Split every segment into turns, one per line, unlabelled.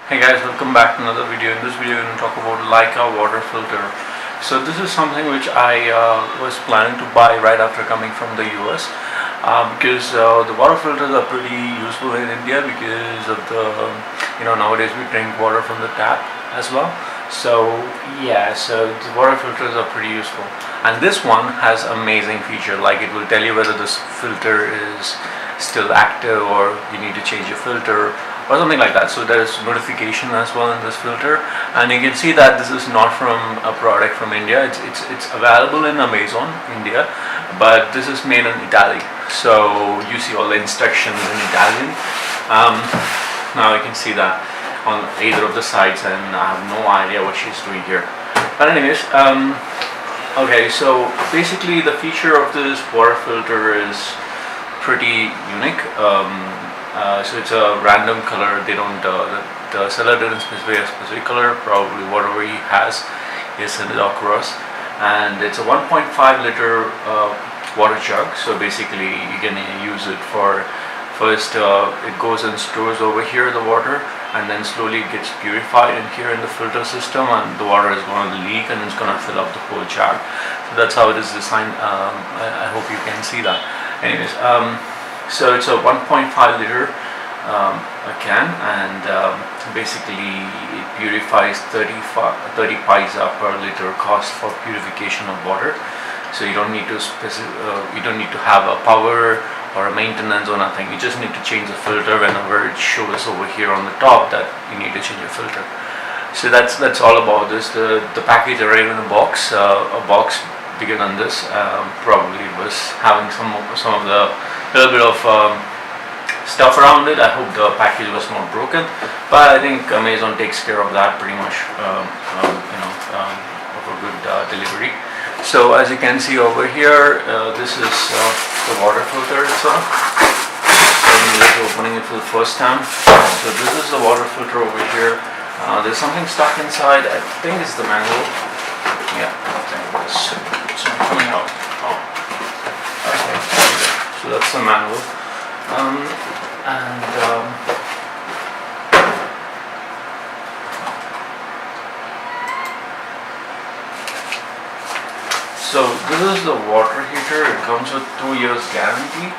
Hey guys, welcome back to another video. In this video, I'm going to talk about Laica water filter. So this is something which I was planning to buy right after coming from the US because the water filters are pretty useful in India because of the, nowadays we drink water from the tap as well. So so the water filters are pretty useful. And this one has amazing feature, like it will tell you whether this filter is still active or you need to change your filter or something like that. So there is notification as well in this filter, and you can see that this is not from a product from India. It's available in Amazon India, but this is made in Italy. So you see all the instructions in Italian. Now you can see that on either of the sides, and I have no idea what she's doing here. But anyways, okay. So basically, the feature of this water filter is pretty unique. So it's a random color. They don't the seller didn't specify a specific color. Probably whatever he has is sent it across, and it's a 1.5 liter water jug. So basically you can use it for first it goes and stores over here the water, and then slowly it gets purified in here in the filter system, and the water is going to leak and it's going to fill up the whole jug. So that's how it is designed. I hope you can see that. Anyways, so it's a 1.5 liter can, and basically it purifies 30 paisa per liter cost for purification of water. So you don't need to have a power or a maintenance or nothing. You just need to change the filter whenever it shows over here on the top that you need to change your filter. So that's all about this. The package arrived in a box bigger than this. Probably was having some of the little bit of stuff around it. I hope the package was not broken, but I think Amazon takes care of that pretty much. Of a good delivery. So as you can see over here, this is the water filter itself. I'm just opening it for the first time. So this is the water filter over here. There's something stuck inside. I think it's the manual. Yeah, I think it's not coming out. Oh, okay. So that's the manual. So this is the water heater. It comes with 2 years guarantee,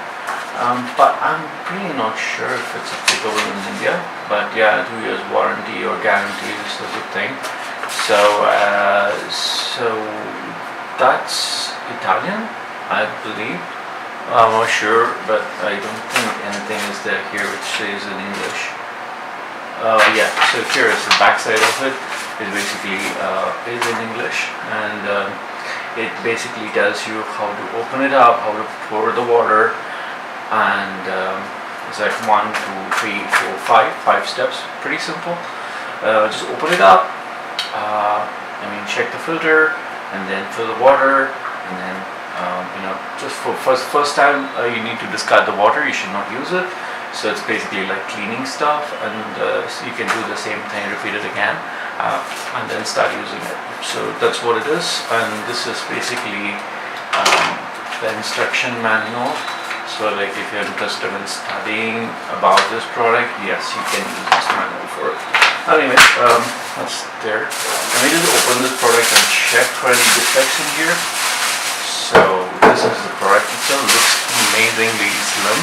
but I'm really not sure if it's applicable in India. But yeah, 2 years warranty or guarantee is a good thing. So that's Italian, I believe. I'm not sure, but I don't think anything is there here which says in English. Yeah, so here is the back side of it. It basically is in English, and it basically tells you how to open it up, how to pour the water, and it's like 1, 2, 3, 4, 5 steps. Pretty simple. Just open it up. Check the filter, and then fill the water, and then just for first time you need to discard the water. You should not use it. So it's basically like cleaning stuff, and so you can do the same thing, repeat it again, and then start using it. So that's what it is, and this is basically the instruction manual. So like if you're interested in studying about this product, yes, you can use this manual for it. Anyway, that's there. Let me just open this product and check for any defects in here. So this is the product itself. It looks amazingly slim,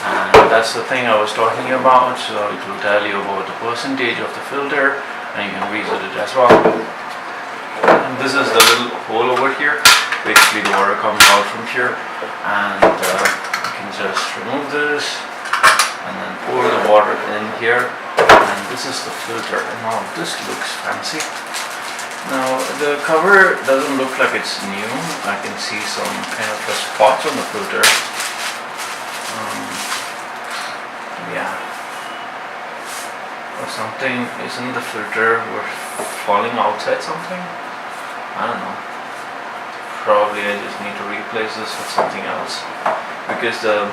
and that's the thing I was talking about. So it will tell you about the percentage of the filter, and you can reset it as well. And this is the little hole over here. Basically the water comes out from here, and you can just remove this and then pour the water in here, and this is the filter. And now this looks fancy. Now the cover doesn't look like it's new. I can see some kind of spots on the filter. Or something is in the filter. We're falling outside something. I don't know. Probably I just need to replace this with something else, because the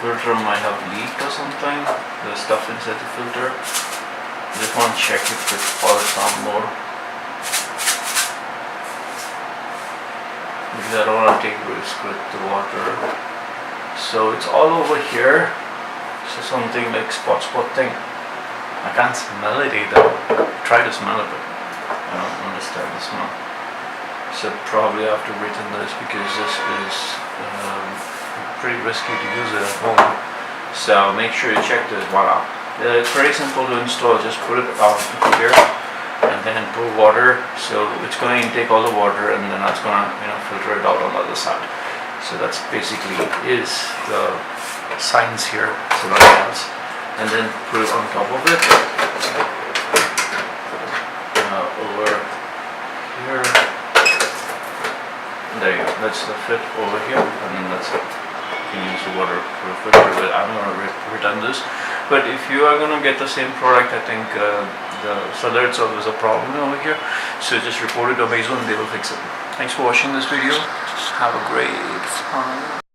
filter might have leaked or something. There's stuff inside the filter. I just want to check if it falls down more, because I don't want to take risk with the water. So it's all over here. So So something like spot thing. I can't smell it either. Try to smell it, but I don't understand the smell. So probably I have to return this because this is pretty risky to use it at home. So make sure you check this one out. It's very simple to install. Just put it out here and then pour water. So it's going to intake all the water, and then that's going to filter it out on the other side. So that's basically is the science here. So nothing else. And then put it on top of it over here. There you go. That's the fit over here, and then that's it. You can use the water filter, but I'm going to return this. But if you are going to get the same product, I think the seller itself is a problem over here. So just report it to Amazon, they will fix it. Thanks for watching this video. Have a great time.